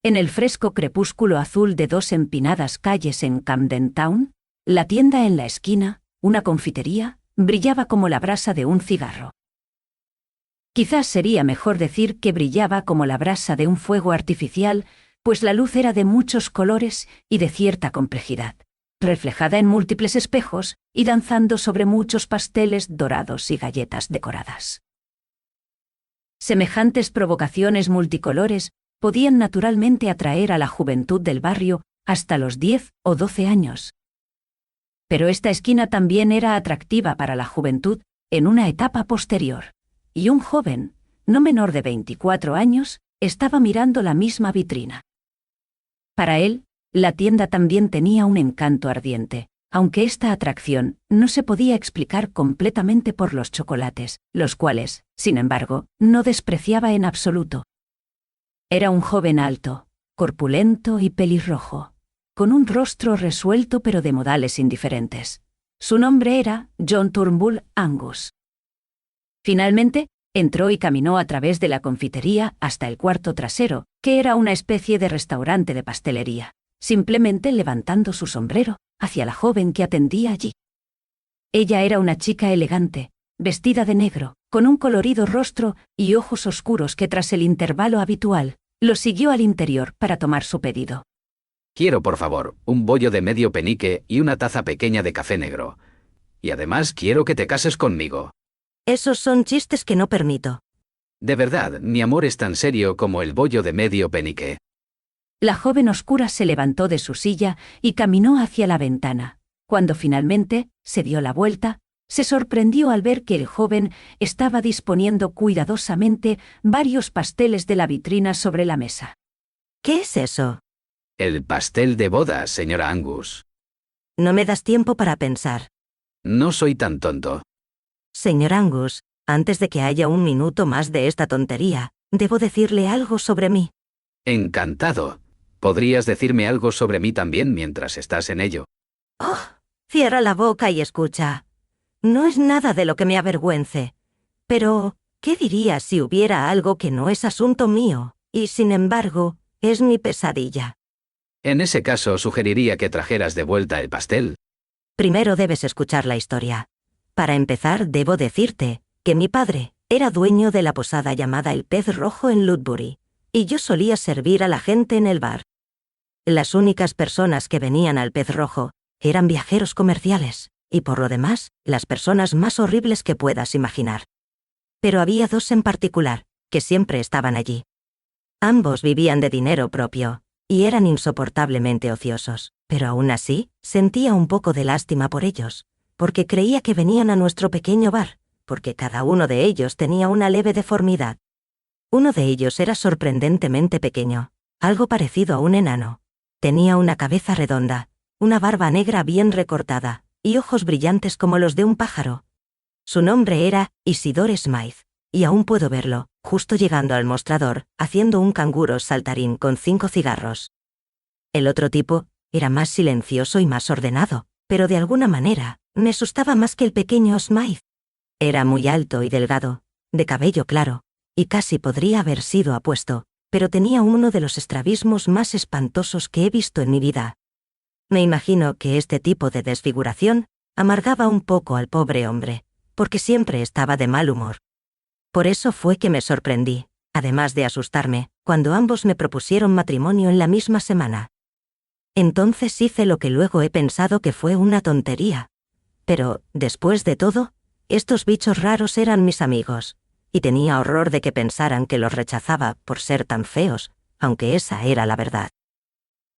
En el fresco crepúsculo azul de dos empinadas calles en Camden Town, la tienda en la esquina, una confitería, brillaba como la brasa de un cigarro. Quizás sería mejor decir que brillaba como la brasa de un fuego artificial, pues la luz era de muchos colores y de cierta complejidad, reflejada en múltiples espejos y danzando sobre muchos pasteles dorados y galletas decoradas. Semejantes provocaciones multicolores podían naturalmente atraer a la juventud del barrio hasta los 10 o 12 años. Pero esta esquina también era atractiva para la juventud en una etapa posterior, y un joven, no menor de 24 años, estaba mirando la misma vitrina. Para él, la tienda también tenía un encanto ardiente, aunque esta atracción no se podía explicar completamente por los chocolates, los cuales, sin embargo, no despreciaba en absoluto. Era un joven alto, corpulento y pelirrojo, con un rostro resuelto pero de modales indiferentes. Su nombre era John Turnbull Angus. Finalmente, entró y caminó a través de la confitería hasta el cuarto trasero, que era una especie de restaurante de pastelería, simplemente levantando su sombrero hacia la joven que atendía allí. Ella era una chica elegante, vestida de negro, con un colorido rostro y ojos oscuros que tras el intervalo habitual, lo siguió al interior para tomar su pedido. Quiero, por favor, un bollo de medio penique y una taza pequeña de café negro. Y además quiero que te cases conmigo. Esos son chistes que no permito. De verdad, mi amor es tan serio como el bollo de medio penique. La joven oscura se levantó de su silla y caminó hacia la ventana. Cuando finalmente se dio la vuelta, se sorprendió al ver que el joven estaba disponiendo cuidadosamente varios pasteles de la vitrina sobre la mesa. ¿Qué es eso? El pastel de boda, señora Angus. No me das tiempo para pensar. No soy tan tonto. Señor Angus, antes de que haya un minuto más de esta tontería, debo decirle algo sobre mí. Encantado. ¿Podrías decirme algo sobre mí también mientras estás en ello? ¡Oh! Cierra la boca y escucha. No es nada de lo que me avergüence. Pero, ¿qué dirías si hubiera algo que no es asunto mío, y sin embargo, es mi pesadilla? En ese caso, sugeriría que trajeras de vuelta el pastel. Primero debes escuchar la historia. Para empezar, debo decirte que mi padre era dueño de la posada llamada El Pez Rojo en Ludbury, y yo solía servir a la gente en el bar. Las únicas personas que venían al Pez Rojo eran viajeros comerciales, y por lo demás, las personas más horribles que puedas imaginar. Pero había dos en particular, que siempre estaban allí. Ambos vivían de dinero propio, y eran insoportablemente ociosos, pero aún así, sentía un poco de lástima por ellos, porque creía que venían a nuestro pequeño bar, porque cada uno de ellos tenía una leve deformidad. Uno de ellos era sorprendentemente pequeño, algo parecido a un enano. Tenía una cabeza redonda, una barba negra bien recortada, y ojos brillantes como los de un pájaro. Su nombre era Isidore Smythe, y aún puedo verlo, justo llegando al mostrador, haciendo un canguro saltarín con 5 cigarros. El otro tipo era más silencioso y más ordenado, pero de alguna manera, me asustaba más que el pequeño Smythe. Era muy alto y delgado, de cabello claro, y casi podría haber sido apuesto, pero tenía uno de los estrabismos más espantosos que he visto en mi vida. Me imagino que este tipo de desfiguración amargaba un poco al pobre hombre, porque siempre estaba de mal humor. Por eso fue que me sorprendí, además de asustarme, cuando ambos me propusieron matrimonio en la misma semana. Entonces hice lo que luego he pensado que fue una tontería. Pero, después de todo, estos bichos raros eran mis amigos, y tenía horror de que pensaran que los rechazaba por ser tan feos, aunque esa era la verdad.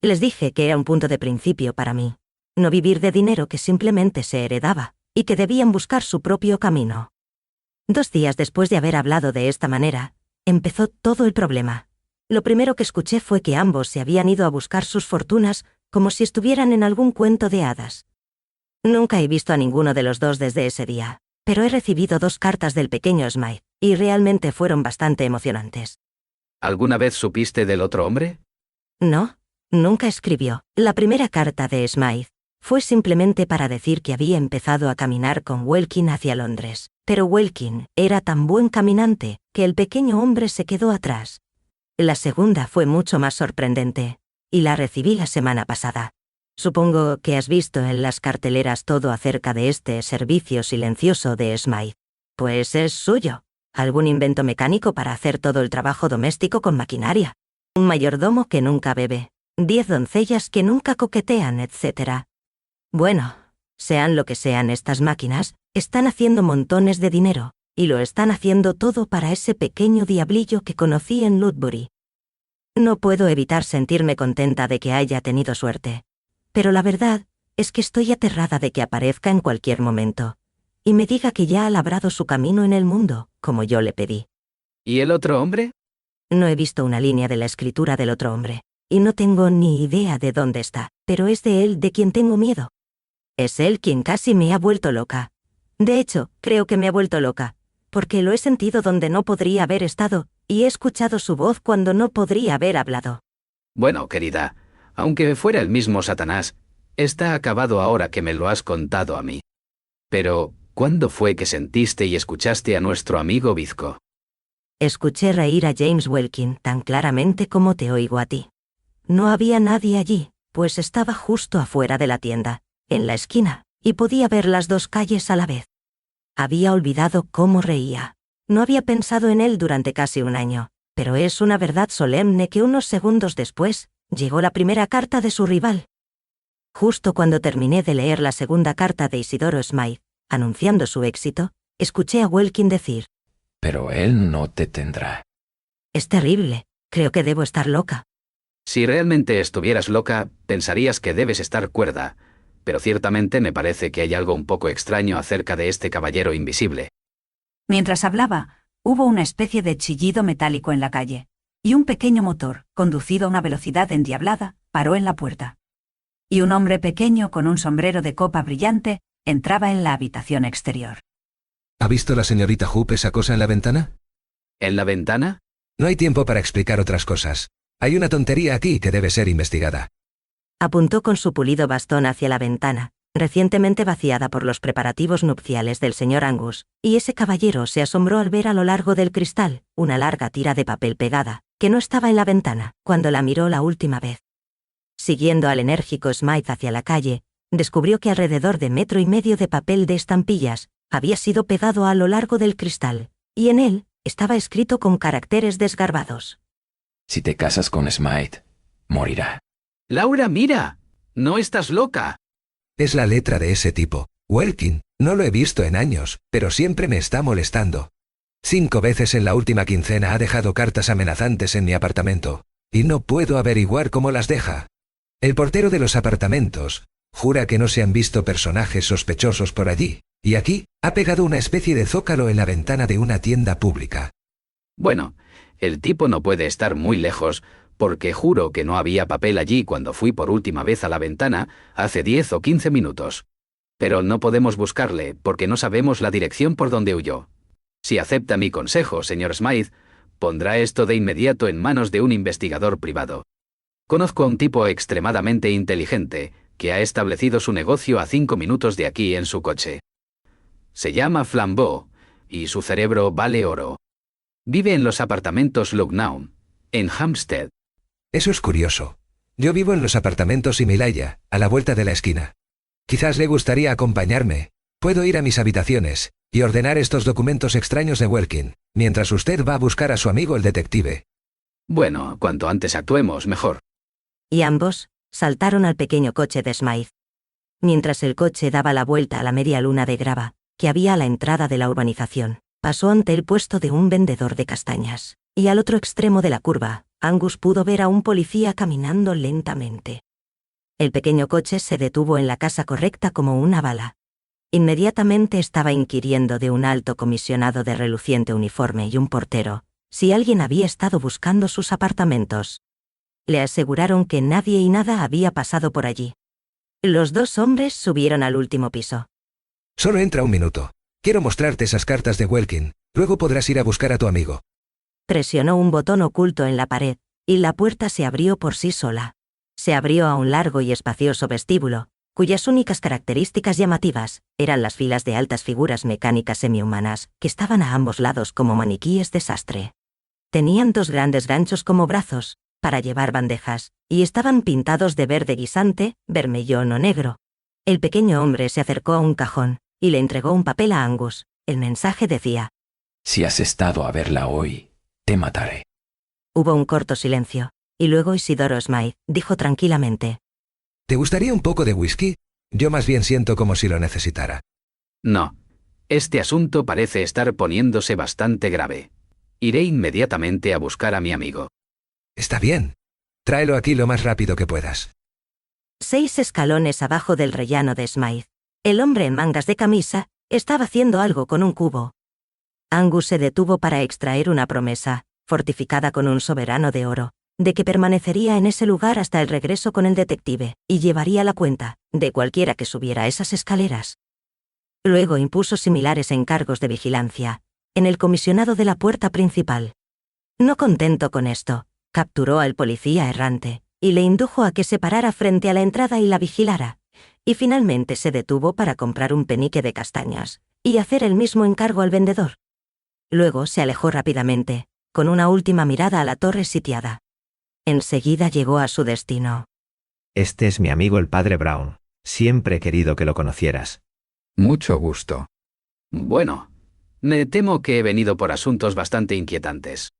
Les dije que era un punto de principio para mí, no vivir de dinero que simplemente se heredaba, y que debían buscar su propio camino. 2 días después de haber hablado de esta manera, empezó todo el problema. Lo primero que escuché fue que ambos se habían ido a buscar sus fortunas como si estuvieran en algún cuento de hadas. Nunca he visto a ninguno de los dos desde ese día, pero he recibido 2 cartas del pequeño Smythe, y realmente fueron bastante emocionantes. ¿Alguna vez supiste del otro hombre? No, nunca escribió. La primera carta de Smythe fue simplemente para decir que había empezado a caminar con Welkin hacia Londres, pero Welkin era tan buen caminante que el pequeño hombre se quedó atrás. La segunda fue mucho más sorprendente, y la recibí la semana pasada. Supongo que has visto en las carteleras todo acerca de este servicio silencioso de Smythe. Pues es suyo. Algún invento mecánico para hacer todo el trabajo doméstico con maquinaria. Un mayordomo que nunca bebe. 10 doncellas que nunca coquetean, etc. Bueno, sean lo que sean estas máquinas, están haciendo montones de dinero, y lo están haciendo todo para ese pequeño diablillo que conocí en Ludbury. No puedo evitar sentirme contenta de que haya tenido suerte. Pero la verdad es que estoy aterrada de que aparezca en cualquier momento, y me diga que ya ha labrado su camino en el mundo, como yo le pedí. ¿Y el otro hombre? No he visto una línea de la escritura del otro hombre, y no tengo ni idea de dónde está, pero es de él de quien tengo miedo. Es él quien casi me ha vuelto loca. De hecho, creo que me ha vuelto loca, porque lo he sentido donde no podría haber estado, y he escuchado su voz cuando no podría haber hablado. Bueno, querida, aunque fuera el mismo Satanás, está acabado ahora que me lo has contado a mí. Pero, ¿cuándo fue que sentiste y escuchaste a nuestro amigo bizco? Escuché reír a James Welkin tan claramente como te oigo a ti. No había nadie allí, pues estaba justo afuera de la tienda, en la esquina, y podía ver las dos calles a la vez. Había olvidado cómo reía. No había pensado en él durante casi un año, pero es una verdad solemne que unos segundos después, llegó la primera carta de su rival. Justo cuando terminé de leer la segunda carta de Isidoro Smythe, anunciando su éxito, escuché a Welkin decir: Pero él no te tendrá. «Es terrible, creo que debo estar loca». Si realmente estuvieras loca, pensarías que debes estar cuerda, pero ciertamente me parece que hay algo un poco extraño acerca de este caballero invisible. Mientras hablaba, hubo una especie de chillido metálico en la calle, y un pequeño motor, conducido a una velocidad endiablada, paró en la puerta. Y un hombre pequeño con un sombrero de copa brillante entraba en la habitación exterior. ¿Ha visto la señorita Hoop esa cosa en la ventana? ¿En la ventana? No hay tiempo para explicar otras cosas. Hay una tontería aquí que debe ser investigada. Apuntó con su pulido bastón hacia la ventana, recientemente vaciada por los preparativos nupciales del señor Angus, y ese caballero se asombró al ver a lo largo del cristal una larga tira de papel pegada, que no estaba en la ventana, cuando la miró la última vez. Siguiendo al enérgico Smythe hacia la calle, descubrió que alrededor de 1,5 metros de papel de estampillas había sido pegado a lo largo del cristal, y en él estaba escrito con caracteres desgarbados: Si te casas con Smythe, morirá. Laura, mira. No estás loca. Es la letra de ese tipo. Welkin, no lo he visto en años, pero siempre me está molestando. 5 veces en la última quincena ha dejado cartas amenazantes en mi apartamento, y no puedo averiguar cómo las deja. El portero de los apartamentos jura que no se han visto personajes sospechosos por allí, y aquí ha pegado una especie de zócalo en la ventana de una tienda pública. Bueno, el tipo no puede estar muy lejos, porque juro que no había papel allí cuando fui por última vez a la ventana, hace 10 o 15 minutos. Pero no podemos buscarle, porque no sabemos la dirección por donde huyó. Si acepta mi consejo, señor Smythe, pondrá esto de inmediato en manos de un investigador privado. Conozco a un tipo extremadamente inteligente, que ha establecido su negocio a 5 minutos de aquí en su coche. Se llama Flambeau, y su cerebro vale oro. Vive en los apartamentos Lucknow, en Hampstead. Eso es curioso. Yo vivo en los apartamentos Himalaya, a la vuelta de la esquina. Quizás le gustaría acompañarme. Puedo ir a mis habitaciones y ordenar estos documentos extraños de Welkin, mientras usted va a buscar a su amigo el detective. Bueno, cuanto antes actuemos, mejor. Y ambos saltaron al pequeño coche de Smythe. Mientras el coche daba la vuelta a la media luna de grava que había a la entrada de la urbanización, pasó ante el puesto de un vendedor de castañas, y al otro extremo de la curva, Angus pudo ver a un policía caminando lentamente. El pequeño coche se detuvo en la casa correcta como una bala. Inmediatamente estaba inquiriendo de un alto comisionado de reluciente uniforme y un portero si alguien había estado buscando sus apartamentos. Le aseguraron que nadie y nada había pasado por allí. Los 2 hombres subieron al último piso. Solo entra un minuto. Quiero mostrarte esas cartas de Welkin, luego podrás ir a buscar a tu amigo. Presionó un botón oculto en la pared, y la puerta se abrió por sí sola. Se abrió a un largo y espacioso vestíbulo, cuyas únicas características llamativas eran las filas de altas figuras mecánicas semihumanas que estaban a ambos lados como maniquíes de sastre. Tenían 2 grandes ganchos como brazos, para llevar bandejas, y estaban pintados de verde guisante, vermellón o negro. El pequeño hombre se acercó a un cajón, y le entregó un papel a Angus. El mensaje decía: Si has estado a verla hoy, te mataré. Hubo un corto silencio, y luego Isidoro Smythe dijo tranquilamente: ¿Te gustaría un poco de whisky? Yo más bien siento como si lo necesitara. No. Este asunto parece estar poniéndose bastante grave. Iré inmediatamente a buscar a mi amigo. Está bien. Tráelo aquí lo más rápido que puedas. 6 escalones abajo del rellano de Smythe, el hombre en mangas de camisa estaba haciendo algo con un cubo. Angus se detuvo para extraer una promesa, fortificada con un soberano de oro, de que permanecería en ese lugar hasta el regreso con el detective, y llevaría la cuenta de cualquiera que subiera esas escaleras. Luego impuso similares encargos de vigilancia, en el comisionado de la puerta principal. No contento con esto, capturó al policía errante, y le indujo a que se parara frente a la entrada y la vigilara, y finalmente se detuvo para comprar un penique de castañas, y hacer el mismo encargo al vendedor. Luego se alejó rápidamente, con una última mirada a la torre sitiada. Enseguida llegó a su destino. Este es mi amigo el padre Brown. Siempre he querido que lo conocieras. Mucho gusto. Bueno, me temo que he venido por asuntos bastante inquietantes.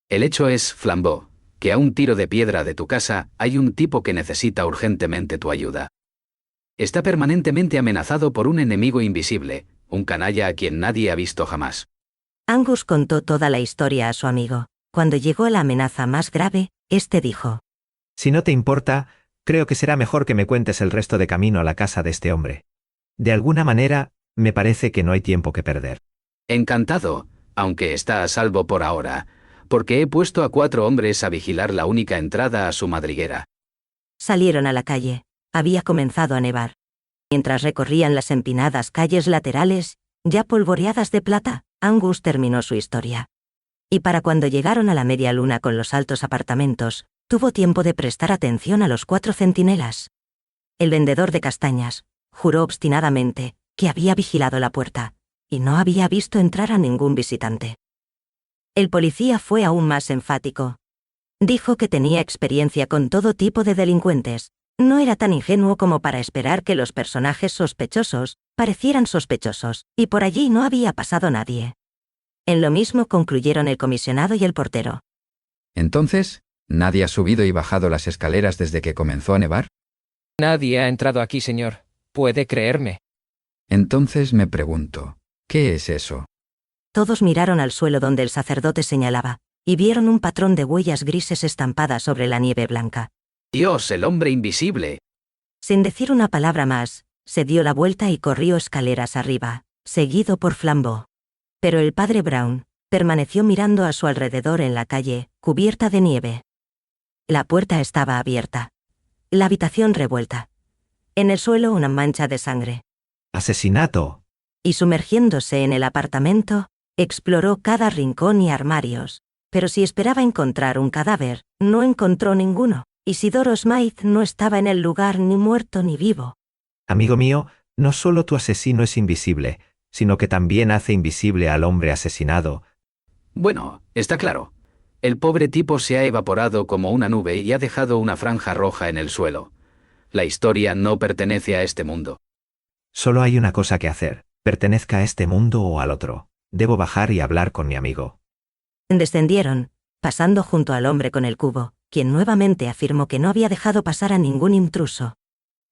El hecho es, Flambeau, que a un tiro de piedra de tu casa hay un tipo que necesita urgentemente tu ayuda. Está permanentemente amenazado por un enemigo invisible, un canalla a quien nadie ha visto jamás. Angus contó toda la historia a su amigo. Cuando llegó la amenaza más grave, este dijo: Si no te importa, creo que será mejor que me cuentes el resto de camino a la casa de este hombre. De alguna manera, me parece que no hay tiempo que perder. Encantado, aunque está a salvo por ahora, porque he puesto a 4 hombres a vigilar la única entrada a su madriguera. Salieron a la calle. Había comenzado a nevar. Mientras recorrían las empinadas calles laterales, ya polvoreadas de plata, Angus terminó su historia. Y para cuando llegaron a la media luna con los altos apartamentos, tuvo tiempo de prestar atención a los 4 centinelas. El vendedor de castañas juró obstinadamente que había vigilado la puerta, y no había visto entrar a ningún visitante. El policía fue aún más enfático. Dijo que tenía experiencia con todo tipo de delincuentes. No era tan ingenuo como para esperar que los personajes sospechosos parecieran sospechosos, y por allí no había pasado nadie. En lo mismo concluyeron el comisionado y el portero. Entonces, ¿nadie ha subido y bajado las escaleras desde que comenzó a nevar? Nadie ha entrado aquí, señor. Puede creerme. Entonces me pregunto, ¿qué es eso? Todos miraron al suelo donde el sacerdote señalaba, y vieron un patrón de huellas grises estampadas sobre la nieve blanca. ¡Dios, el hombre invisible! Sin decir una palabra más, se dio la vuelta y corrió escaleras arriba, seguido por Flambeau. Pero el padre Brown permaneció mirando a su alrededor en la calle, cubierta de nieve. La puerta estaba abierta. La habitación revuelta. En el suelo una mancha de sangre. ¡Asesinato! Y sumergiéndose en el apartamento, exploró cada rincón y armarios. Pero si esperaba encontrar un cadáver, no encontró ninguno. Isidoro Smythe no estaba en el lugar ni muerto ni vivo. Amigo mío, no solo tu asesino es invisible, sino que también hace invisible al hombre asesinado. Bueno, está claro. El pobre tipo se ha evaporado como una nube y ha dejado una franja roja en el suelo. La historia no pertenece a este mundo. Solo hay una cosa que hacer, pertenezca a este mundo o al otro. Debo bajar y hablar con mi amigo. Descendieron, pasando junto al hombre con el cubo, quien nuevamente afirmó que no había dejado pasar a ningún intruso.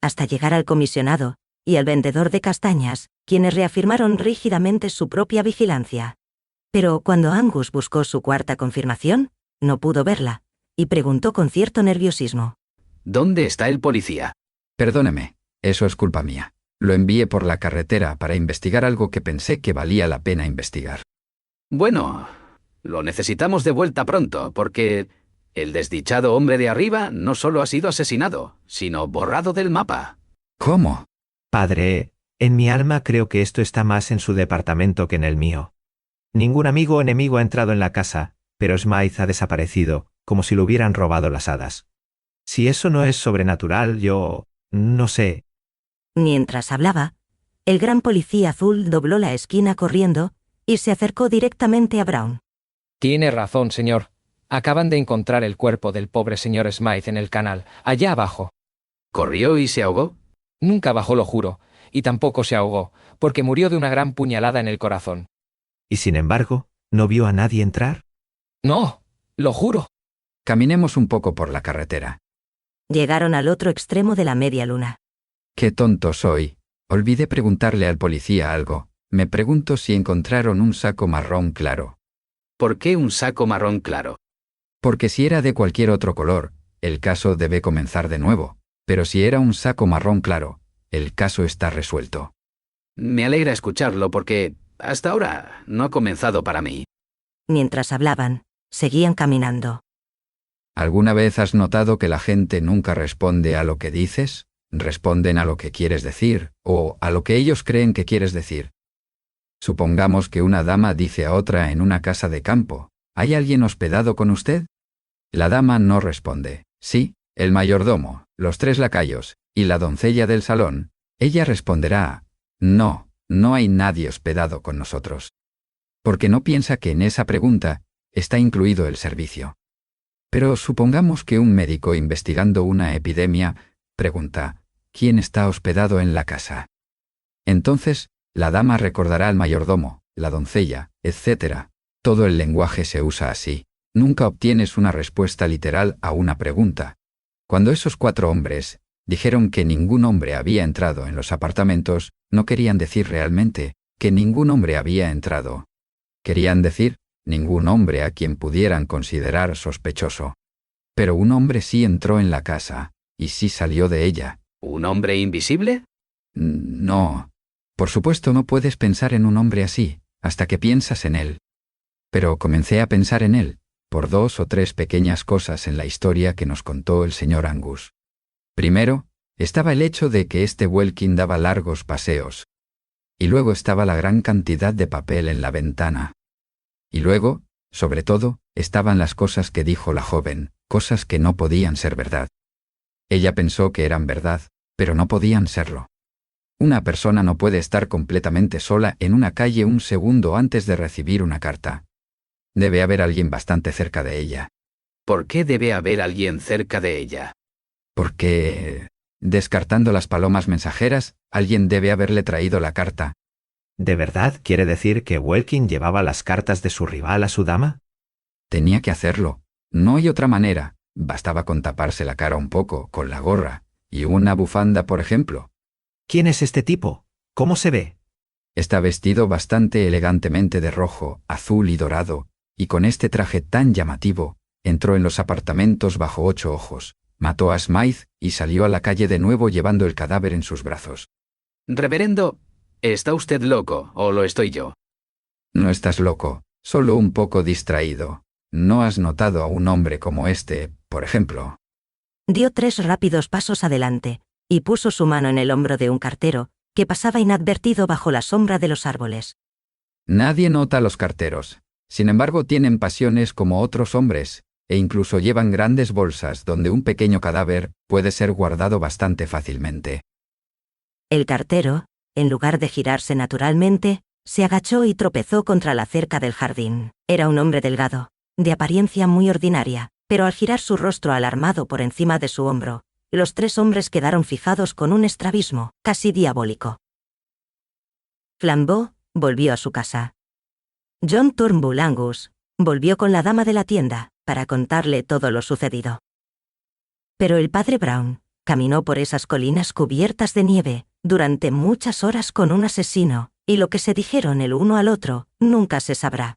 Hasta llegar al comisionado y al vendedor de castañas, quienes reafirmaron rígidamente su propia vigilancia. Pero cuando Angus buscó su cuarta confirmación, no pudo verla, y preguntó con cierto nerviosismo: ¿Dónde está el policía? Perdóneme, eso es culpa mía. Lo envié por la carretera para investigar algo que pensé que valía la pena investigar. Bueno, lo necesitamos de vuelta pronto, porque el desdichado hombre de arriba no solo ha sido asesinado, sino borrado del mapa. ¿Cómo? Padre, en mi alma creo que esto está más en su departamento que en el mío. Ningún amigo o enemigo ha entrado en la casa, pero Smythe ha desaparecido, como si lo hubieran robado las hadas. Si eso no es sobrenatural, yo... no sé. Mientras hablaba, el gran policía azul dobló la esquina corriendo y se acercó directamente a Brown. Tiene razón, señor. Acaban de encontrar el cuerpo del pobre señor Smythe en el canal, allá abajo. ¿Corrió y se ahogó? Nunca bajó, lo juro, y tampoco se ahogó, porque murió de una gran puñalada en el corazón. Y sin embargo, ¿no vio a nadie entrar? No, lo juro. Caminemos un poco por la carretera. Llegaron al otro extremo de la media luna. Qué tonto soy. Olvidé preguntarle al policía algo. Me pregunto si encontraron un saco marrón claro. ¿Por qué un saco marrón claro? Porque si era de cualquier otro color, el caso debe comenzar de nuevo. Pero si era un saco marrón claro, el caso está resuelto. Me alegra escucharlo porque, hasta ahora, no ha comenzado para mí. Mientras hablaban, seguían caminando. ¿Alguna vez has notado que la gente nunca responde a lo que dices? Responden a lo que quieres decir, o a lo que ellos creen que quieres decir. Supongamos que una dama dice a otra en una casa de campo, ¿hay alguien hospedado con usted? La dama no responde. Sí, el mayordomo, los 3 lacayos, y la doncella del salón. Ella responderá, no, no hay nadie hospedado con nosotros. Porque no piensa que en esa pregunta está incluido el servicio. Pero supongamos que un médico investigando una epidemia pregunta, ¿quién está hospedado en la casa? Entonces, la dama recordará al mayordomo, la doncella, etc. Todo el lenguaje se usa así. Nunca obtienes una respuesta literal a una pregunta. Cuando esos 4 hombres dijeron que ningún hombre había entrado en los apartamentos, no querían decir realmente que ningún hombre había entrado. Querían decir ningún hombre a quien pudieran considerar sospechoso. Pero un hombre sí entró en la casa, y sí salió de ella. ¿Un hombre invisible? No. Por supuesto no puedes pensar en un hombre así, hasta que piensas en él. Pero comencé a pensar en él, por 2 o 3 pequeñas cosas en la historia que nos contó el señor Angus. Primero, estaba el hecho de que este Welkin daba largos paseos. Y luego estaba la gran cantidad de papel en la ventana. Y luego, sobre todo, estaban las cosas que dijo la joven, cosas que no podían ser verdad. Ella pensó que eran verdad, pero no podían serlo. Una persona no puede estar completamente sola en una calle un segundo antes de recibir una carta. Debe haber alguien bastante cerca de ella. ¿Por qué debe haber alguien cerca de ella? Porque, descartando las palomas mensajeras, alguien debe haberle traído la carta. ¿De verdad quiere decir que Welkin llevaba las cartas de su rival a su dama? Tenía que hacerlo. No hay otra manera. Bastaba con taparse la cara un poco, con la gorra, y una bufanda, por ejemplo. ¿Quién es este tipo? ¿Cómo se ve? Está vestido bastante elegantemente de rojo, azul y dorado, y con este traje tan llamativo, entró en los apartamentos bajo 8 ojos, mató a Smythe y salió a la calle de nuevo llevando el cadáver en sus brazos. Reverendo, ¿está usted loco o lo estoy yo? No estás loco, solo un poco distraído. ¿No has notado a un hombre como este, por ejemplo? Dio 3 rápidos pasos adelante, y puso su mano en el hombro de un cartero, que pasaba inadvertido bajo la sombra de los árboles. Nadie nota a los carteros. Sin embargo, tienen pasiones como otros hombres, e incluso llevan grandes bolsas donde un pequeño cadáver puede ser guardado bastante fácilmente. El cartero, en lugar de girarse naturalmente, se agachó y tropezó contra la cerca del jardín. Era un hombre delgado, de apariencia muy ordinaria, pero al girar su rostro alarmado por encima de su hombro, los 3 hombres quedaron fijados con un estrabismo casi diabólico. Flambeau volvió a su casa. John Turnbull Angus volvió con la dama de la tienda para contarle todo lo sucedido. Pero el padre Brown caminó por esas colinas cubiertas de nieve durante muchas horas con un asesino, y lo que se dijeron el uno al otro nunca se sabrá.